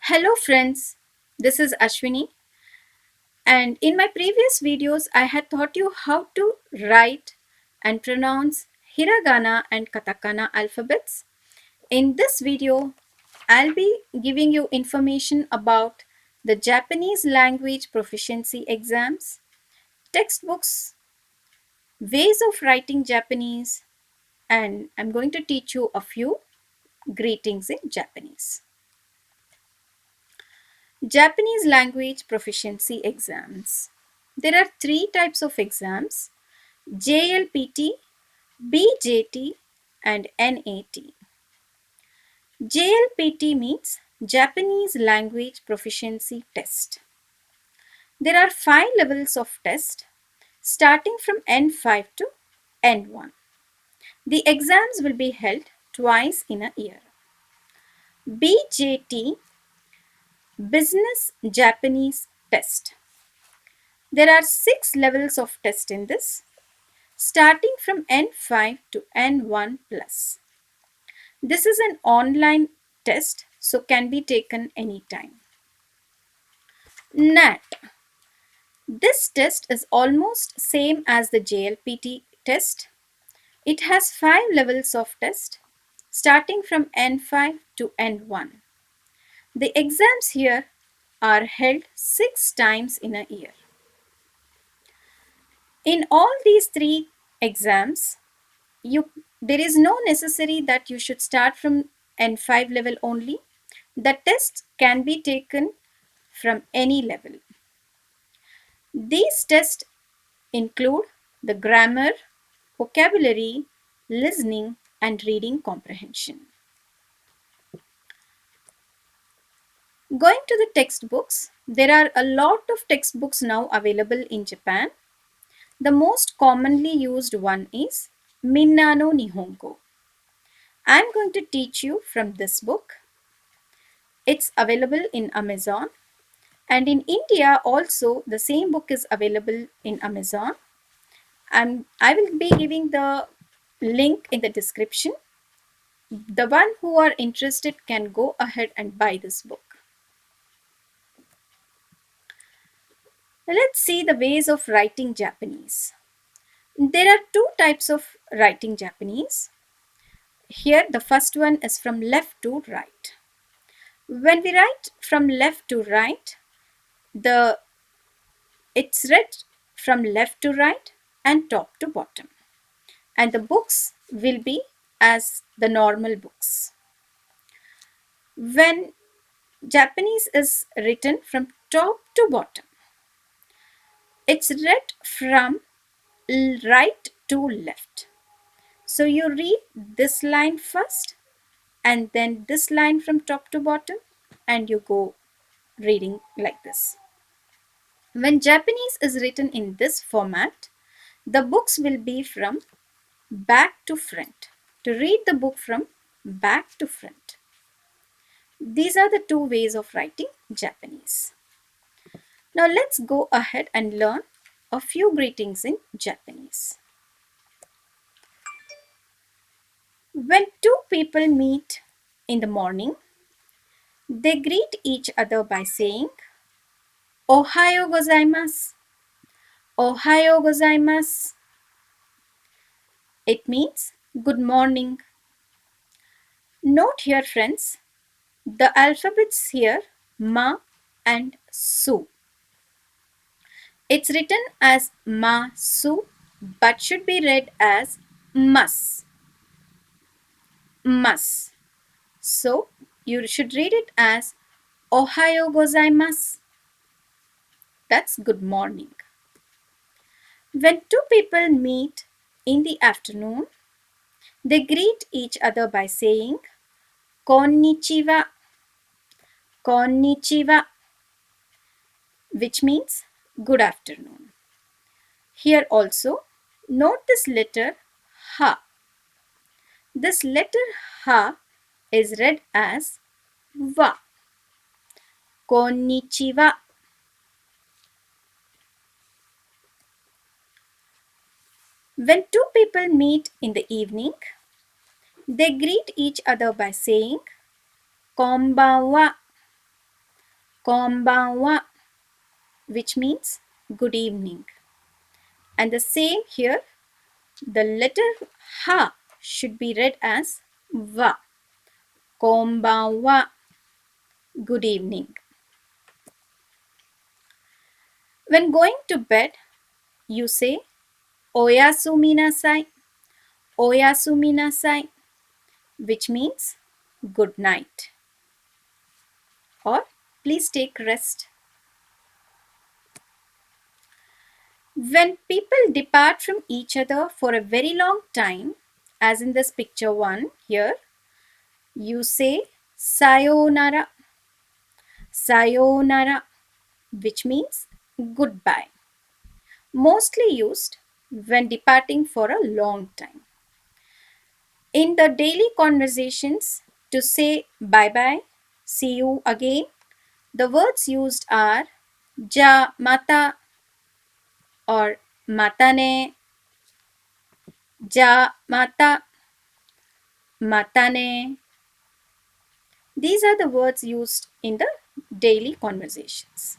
Hello friends, this is Ashwini, and in my previous videos I had taught you how to write and pronounce hiragana and katakana alphabets. In this video, I'll be giving you information about the Japanese language proficiency exams, textbooks, ways of writing Japanese, and I'm going to teach you a few greetings in Japanese. Japanese language proficiency exams. There are three types of exams: JLPT, BJT, and NAT. JLPT means Japanese Language Proficiency Test. There are 5 levels of test starting from N5 to N1. The exams will be held twice in a year. BJT, Business Japanese Test. There are 6 levels of test in this, starting from N5 to N1 plus. This is an online test, so can be taken anytime. NAT. This test is almost same as the JLPT test. It has 5 levels of test, starting from N5 to N1. The exams here are held 6 times in a year. In all these 3 exams, there is no necessary that you should start from N5 level only. The tests can be taken from any level. These tests include the grammar, vocabulary, listening, and reading comprehension. Going to the textbooks, there are a lot of textbooks now available in Japan. The most commonly used one is Minna no Nihongo. I am going to teach you from this book. It's available in Amazon, and in India also the same book is available in Amazon. I will be giving the link in the description. The one who are interested can go ahead and buy this book. Let's see the ways of writing Japanese. There are 2 types of writing Japanese. Here the first one is from left to right. When we write from left to right, it's read from left to right and top to bottom. And the books will be as the normal books. When Japanese is written from top to bottom, it's read from right to left. So you read this line first and then this line from top to bottom, and you go reading like this. When Japanese is written in this format, the books will be from back to front. To read the book from back to front. These are the 2 ways of writing Japanese. Now let's go ahead and learn a few greetings in Japanese. When 2 people meet in the morning, they greet each other by saying, Ohayo gozaimasu. Ohayo gozaimasu. It means good morning. Note here, friends, the alphabets here, ma and su. It's written as ma su, but should be read as mas. Mas. So you should read it as Ohayo gozaimasu. That's good morning. When 2 people meet in the afternoon, they greet each other by saying Konnichiwa. Konnichiwa, which means good afternoon. Here also, note this letter ha. This letter ha is read as wa. Konnichiwa. When 2 people meet in the evening, they greet each other by saying konbanwa. konbanwa, which means good evening. And the same here, the letter ha should be read as wa. Konbanwa, good evening. When going to bed, you say oyasumi nasai, oyasumi nasai, which means good night or please take rest. When people depart from each other for a very long time, as in this picture 1 here, you say sayonara, sayonara, which means goodbye. Mostly used when departing for a long time. In the daily conversations, to say bye bye, see you again, the words used are ja mata or matane, ja mata, matane. These are the words used in the daily conversations.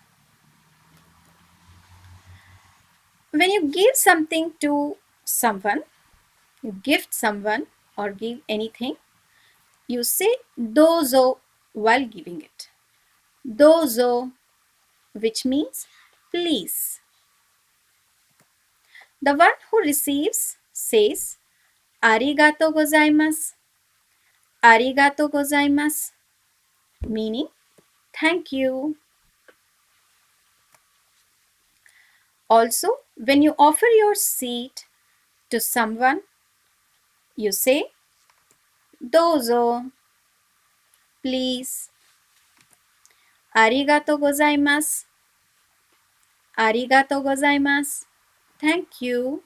When you give something to someone, you gift someone or give anything, you say dozo while giving it. Dozo, which means please. The one who receives says arigato gozaimasu, arigato gozaimasu, meaning thank you. Also, when you offer your seat to someone, you say dozo, please. Arigato gozaimasu, arigato gozaimasu, thank you.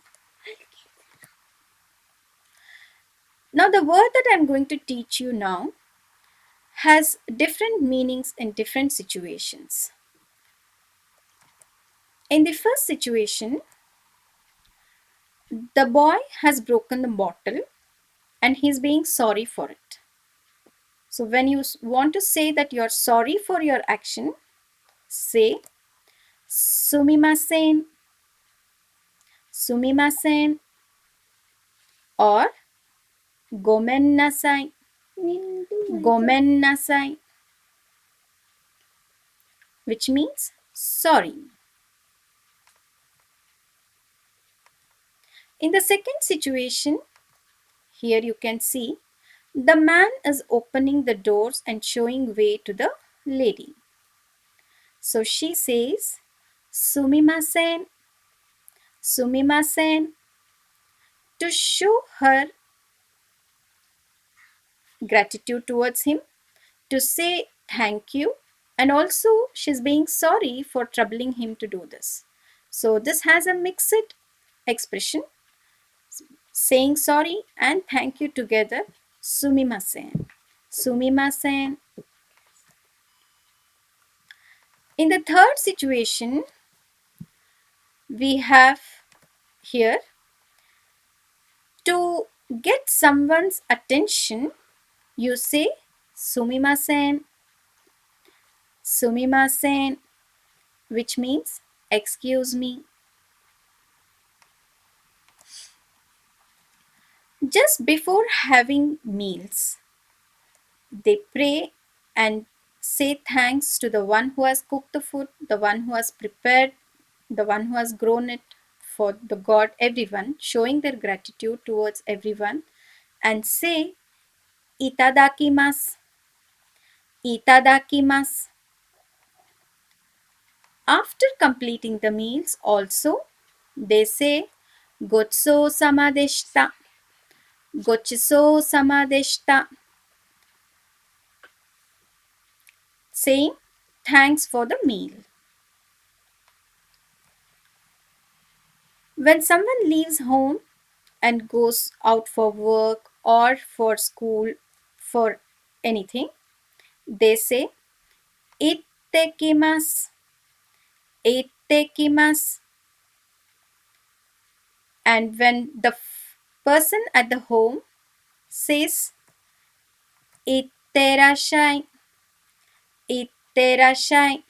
Now, the word that I'm going to teach you now has different meanings in different situations. In the first situation, the boy has broken the bottle and he's being sorry for it. So, when you want to say that you're sorry for your action, say sumimasen, sumimasen, or gomen nasai, gomen nasai, which means sorry. In the second situation, here you can see the man is opening the doors and showing way to the lady. So she says, sumimasen, sumimasen, to show her gratitude towards him, to say thank you, and also she's being sorry for troubling him to do this. So this has a mixed expression, saying sorry and thank you together, sumimasen, sumimasen. In the third situation, we have here to get someone's attention, you say sumimasen, sumimasen, which means excuse me. Just before having meals, they pray and say thanks to the one who has cooked the food, the one who has prepared, the one who has grown it for the God, everyone, showing their gratitude towards everyone, and say itadakimasu, itadakimasu. After completing the meals, also, they say Gotso sama deshita, Gochiso sama deshita, saying thanks for the meal. When someone leaves home and goes out for work or for school, for anything, they say ittekimasu, ittekimasu. And when the person at the home says itterashai, itterashai,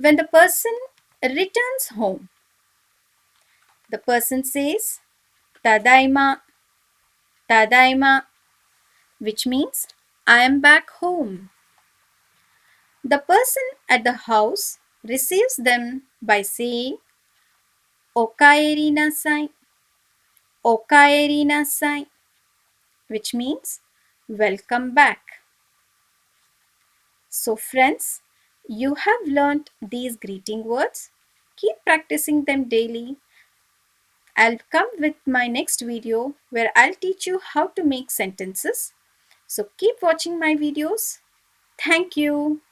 When the person returns home, the person says Tadaima, Tadaima, which means I am back home. The person at the house receives them by saying Okaeri nasai, Okaeri nasai, which means welcome back. So, friends, you have learned these greeting words. Keep practicing them daily. I'll come with my next video where I'll teach you how to make sentences. So, keep watching my videos. Thank you.